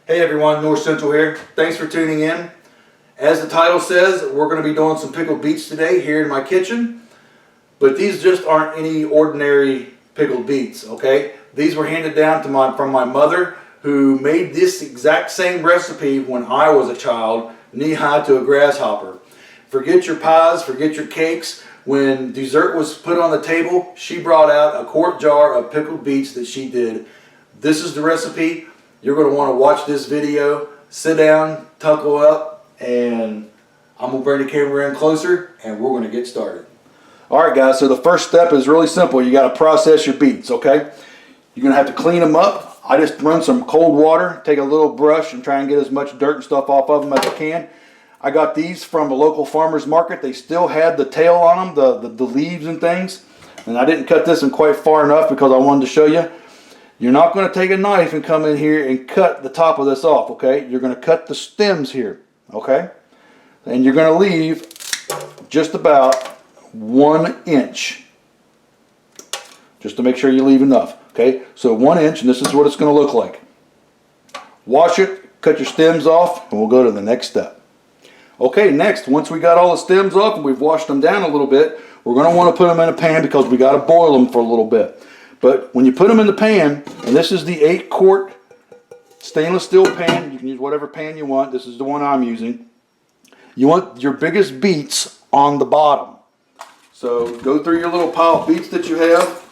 Hey everyone, North Central here. Thanks for tuning in. As the title says, we're going to be doing some pickled beets today here in my kitchen. But these just aren't any ordinary pickled beets, okay? These were handed down to from my mother, who made this exact same recipe when I was a child, knee-high to a grasshopper. Forget your pies, forget your cakes. When dessert was put on the table, she brought out a quart jar of pickled beets that she did. This is the recipe. You're going to want to watch this video, sit down, tuckle up, and I'm going to bring the camera in closer and we're going to get started. Alright guys, so the first step is really simple. You got to process your beets, okay? You're going to have to clean them up. I just run some cold water, take a little brush and try and get as much dirt and stuff off of them as I can. I got these from a local farmer's market. They still had the tail on them, the leaves and things. And I didn't cut this one quite far enough because I wanted to show you. You're not going to take a knife and come in here and cut the top of this off, okay? You're going to cut the stems here, okay? And you're going to leave just about 1 inch, just to make sure you leave enough, okay? So 1 inch, and this is what it's going to look like. Wash it, cut your stems off, and we'll go to the next step. Okay, next, once we got all the stems off and we've washed them down a little bit, we're going to want to put them in a pan because we got to boil them for a little bit. But when you put them in the pan, and this is the 8-quart stainless steel pan, you can use whatever pan you want. This is the one I'm using. You want your biggest beets on the bottom. So go through your little pile of beets that you have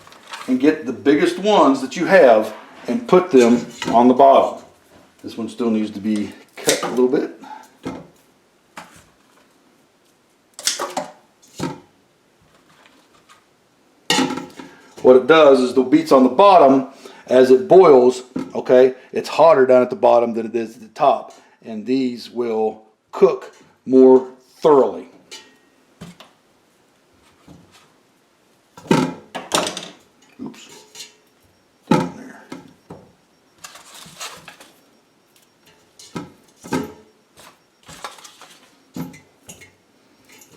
and get the biggest ones that you have and put them on the bottom. This one still needs to be cut a little bit. What it does is the beets on the bottom, as it boils, okay, it's hotter down at the bottom than it is at the top, and these will cook more thoroughly. Oops. Down there.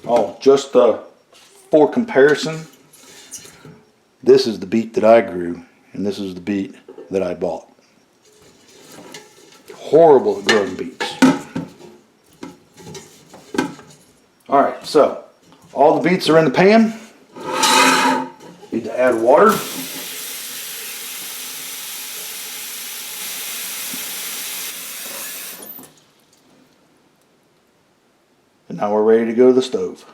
Oh, just for comparison, this is the beet that I grew, and this is the beet that I bought. Horrible at growing beets. Alright, so all the beets are in the pan. Need to add water. And now we're ready to go to the stove.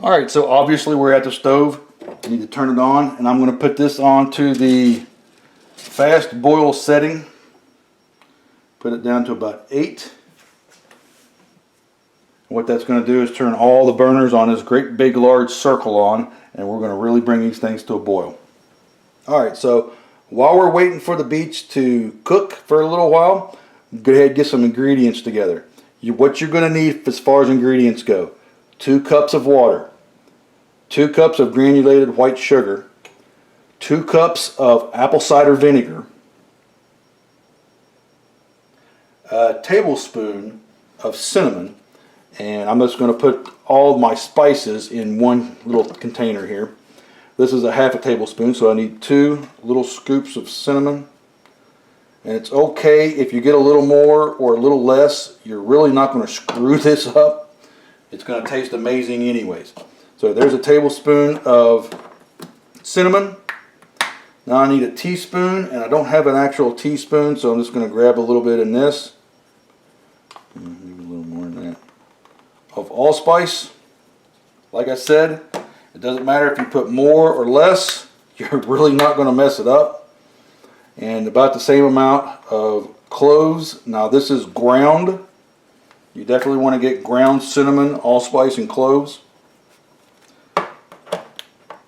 Alright, so obviously we're at the stove. I need to turn it on, and I'm going to put this on to the fast boil setting. Put it down to about 8. And what that's going to do is turn all the burners on this great big large circle on, and we're going to really bring these things to a boil. Alright, so while we're waiting for the beets to cook for a little while, go ahead and get some ingredients together. What you're going to need as far as ingredients go: 2 cups of water, 2 cups of granulated white sugar, 2 cups of apple cider vinegar, a tablespoon of cinnamon, and I'm just going to put all of my spices in one little container here. This is a ½ tablespoon, so I need 2 little scoops of cinnamon. And it's okay if you get a little more or a little less. You're really not going to screw this up. It's going to taste amazing anyways. So there's a tablespoon of cinnamon. Now I need a teaspoon, and I don't have an actual teaspoon, so I'm just going to grab a little bit in this. Maybe a little more than that. Of allspice. Like I said, it doesn't matter if you put more or less. You're really not going to mess it up. And about the same amount of cloves. Now this is ground. You definitely want to get ground cinnamon, allspice, and cloves.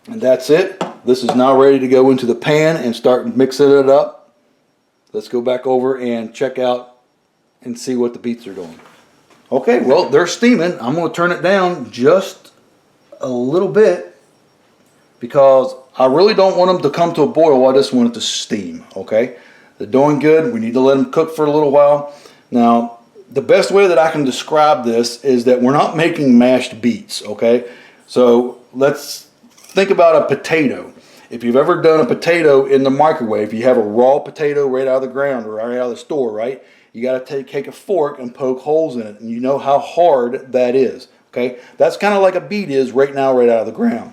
And that's it. This is now ready to go into the pan and start mixing it up. Let's go back over and check out and see what the beets are doing. Okay, well, they're steaming. I'm going to turn it down just a little bit because I really don't want them to come to a boil. I just want it to steam, okay? They're doing good. We need to let them cook for a little while. Now, the best way that I can describe this is that we're not making mashed beets, okay? So let's think about a potato. If you've ever done a potato in the microwave, you have a raw potato right out of the ground or right out of the store, right? You got to take a fork and poke holes in it, and you know how hard that is. Okay, that's kind of like a beet is right now, right out of the ground.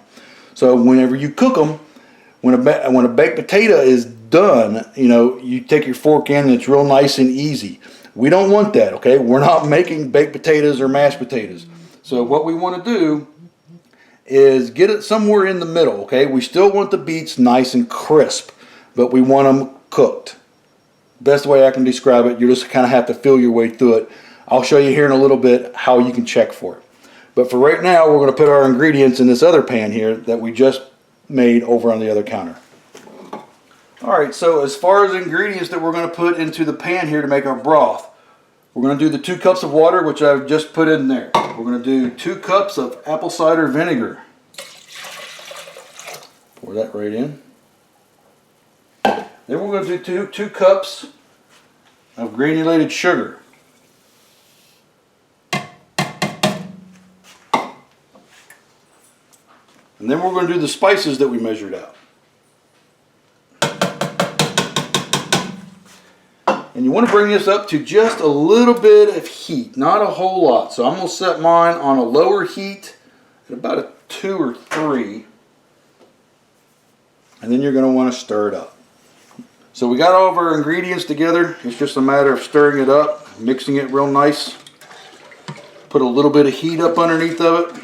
So whenever you cook them, when a baked potato is done, you know, you take your fork in and it's real nice and easy. We don't want that. Okay, we're not making baked potatoes or mashed potatoes. So what we want to do is get it somewhere in the middle. Okay, we still want the beets nice and crisp, but we want them cooked. Best way I can describe it, you just kind of have to feel your way through it. I'll show you here in a little bit how you can check for it. But for right now, we're going to put our ingredients in this other pan here that we just made over on the other counter. Alright, so as far as ingredients that we're going to put into the pan here to make our broth, we're going to do the 2 cups of water, which I've just put in there. We're going to do 2 cups of apple cider vinegar. Pour that right in. Then we're going to do 2 cups of granulated sugar. And then we're going to do the spices that we measured out. And you want to bring this up to just a little bit of heat, not a whole lot. So I'm going to set mine on a lower heat at about a 2 or 3. And then you're going to want to stir it up. So we got all of our ingredients together. It's just a matter of stirring it up, mixing it real nice. Put a little bit of heat up underneath of it,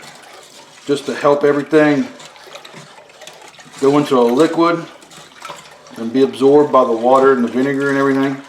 just to help everything go into a liquid and be absorbed by the water and the vinegar and everything.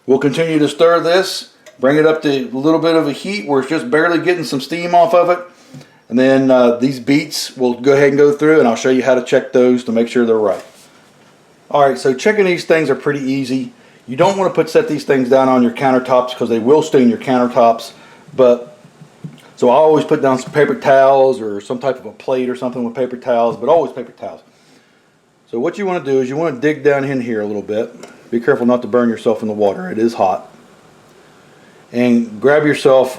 We'll continue to stir this, bring it up to a little bit of a heat where it's just barely getting some steam off of it. And then these beets, we'll go ahead and go through and I'll show you how to check those to make sure they're right. Alright, so checking these things are pretty easy. You don't want to set these things down on your countertops because they will stain your countertops. So I always put down some paper towels or some type of a plate or something with paper towels, but always paper towels. So what you want to do is you want to dig down in here a little bit. Be careful not to burn yourself in the water. It is hot. And grab yourself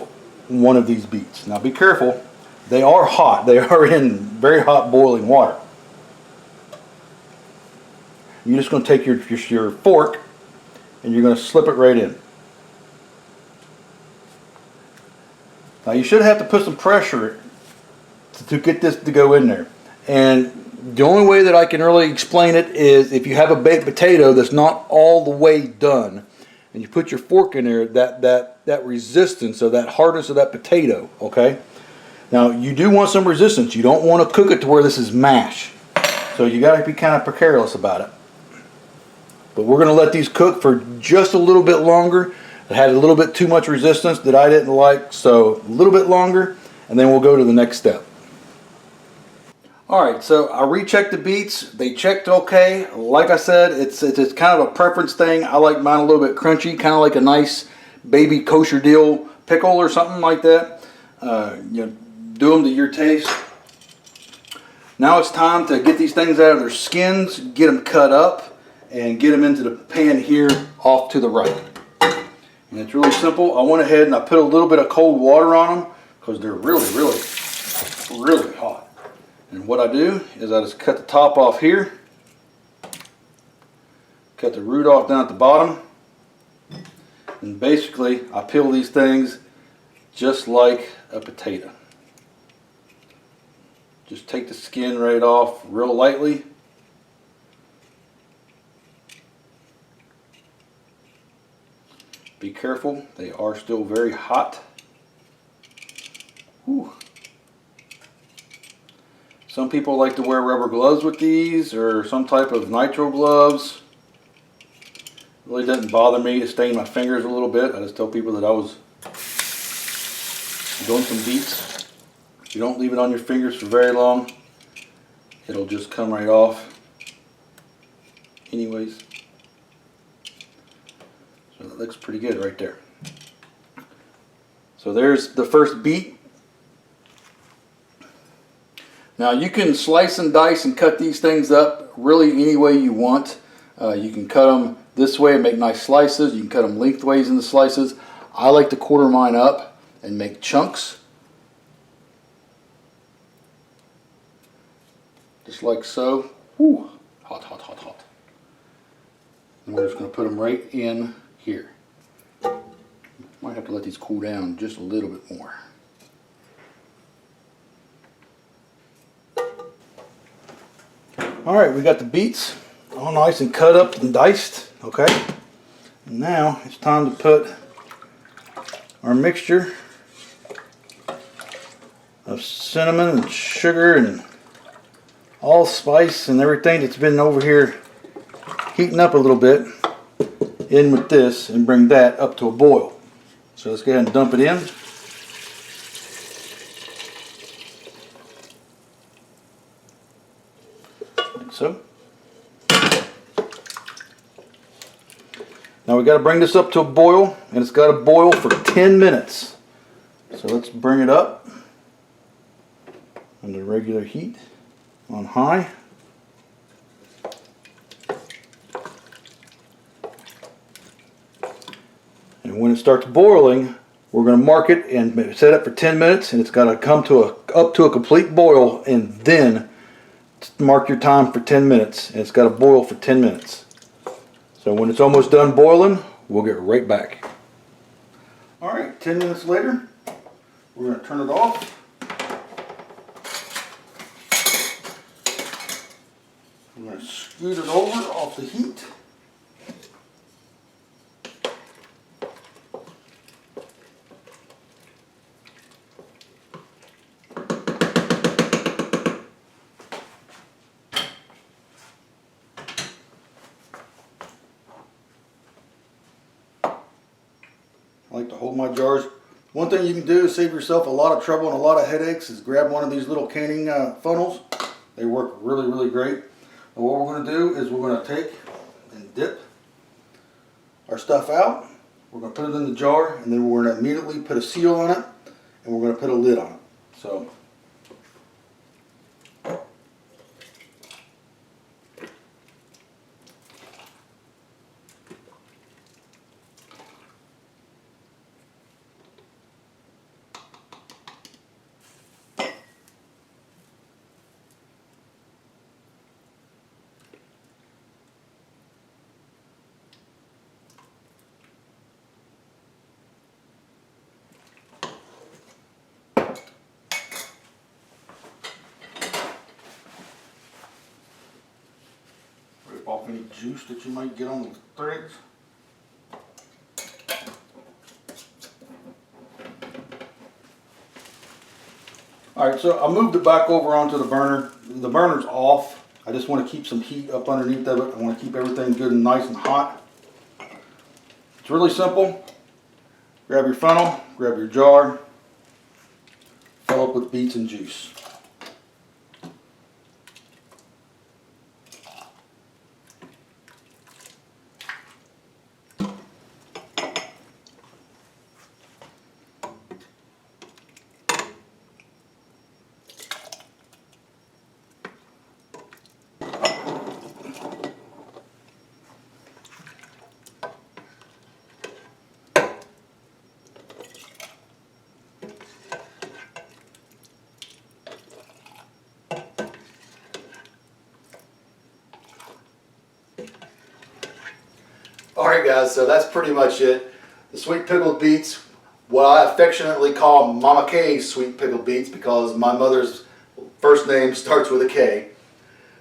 one of these beets. Now be careful. They are hot. They are in very hot boiling water. You're just going to take your fork and you're going to slip it right in. Now you should have to put some pressure to get this to go in there. And the only way that I can really explain it is if you have a baked potato that's not all the way done and you put your fork in there, that resistance or that hardness of that potato, okay? Now you do want some resistance. You don't want to cook it to where this is mash. So you got to be kind of precarious about it. But we're going to let these cook for just a little bit longer. It had a little bit too much resistance that I didn't like, so a little bit longer, and then we'll go to the next step. Alright, so I rechecked the beets. They checked okay. Like I said, it's kind of a preference thing. I like mine a little bit crunchy, kind of like a nice baby kosher dill pickle or something like that. You know, do them to your taste. Now it's time to get these things out of their skins, get them cut up, and get them into the pan here off to the right. And it's really simple. I went ahead and I put a little bit of cold water on them because they're really hot. And what I do is I just cut the top off here, cut the root off down at the bottom, and basically I peel these things just like a potato. Just take the skin right off real lightly. Be careful, they are still very hot. Whew. Some people like to wear rubber gloves with these or some type of nitrile gloves. It really doesn't bother me to stain my fingers a little bit. I just tell people that I was doing some beets. If you don't leave it on your fingers for very long, it'll just come right off anyways. So that looks pretty good right there. So there's the first beet. Now you can slice and dice and cut these things up really any way you want. You can cut them this way and make nice slices. You can cut them lengthways into slices. I like to quarter mine up and make chunks. Just like so. Whew. Hot, hot, hot, hot. And we're just going to put them right in here. Might have to let these cool down just a little bit more. Alright, we got the beets all nice and cut up and diced. Okay. And now it's time to put our mixture of cinnamon and sugar and allspice and everything that's been over here heating up a little bit in with this and bring that up to a boil. So let's go ahead and dump it in. Like so. Now we got to bring this up to a boil, and it's got to boil for 10 minutes. So let's bring it up under regular heat on high. And when it starts boiling, we're going to mark it and set it for 10 minutes, and it's got to come to up to a complete boil, and then mark your time for 10 minutes, and it's got to boil for 10 minutes. So when it's almost done boiling, we'll get right back. Alright, 10 minutes later, we're going to turn it off. I'm going to scoot it over off the heat. I like to hold my jars. One thing you can do to save yourself a lot of trouble and a lot of headaches is grab one of these little canning funnels. They work really, really great. And what we're going to do is we're going to take and dip our stuff out. We're going to put it in the jar, and then we're going to immediately put a seal on it, and we're going to put a lid on it. So off any juice that you might get on the threads. Alright, so I moved it back over onto the burner. The burner's off. I just want to keep some heat up underneath of it. I want to keep everything good and nice and hot. It's really simple. Grab your funnel, grab your jar, fill up with beets and juice. Alright guys, so that's pretty much it. The sweet pickled beets, what I affectionately call Mama K's sweet pickled beets because my mother's first name starts with a K.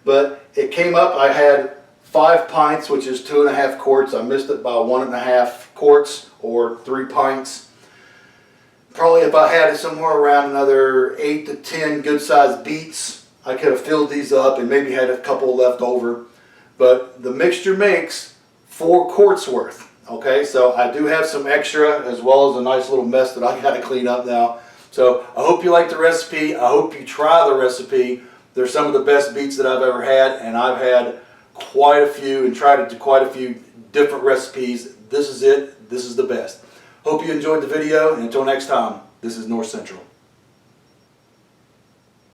But it came up, I had 5 pints, which is 2.5 quarts. I missed it by 1.5 quarts or 3 pints. Probably if I had it somewhere around another 8 to 10 good sized beets, I could have filled these up and maybe had a couple left over. But the mixture makes 4 quarts worth. Okay, so I do have some extra as well as a nice little mess that I got to clean up now. So I hope you like the recipe. I hope you try the recipe. They're some of the best beets that I've ever had, and I've had quite a few and tried to do quite a few different recipes. this is it. This is the best. Hope you enjoyed the video, and until next time, this is North Central.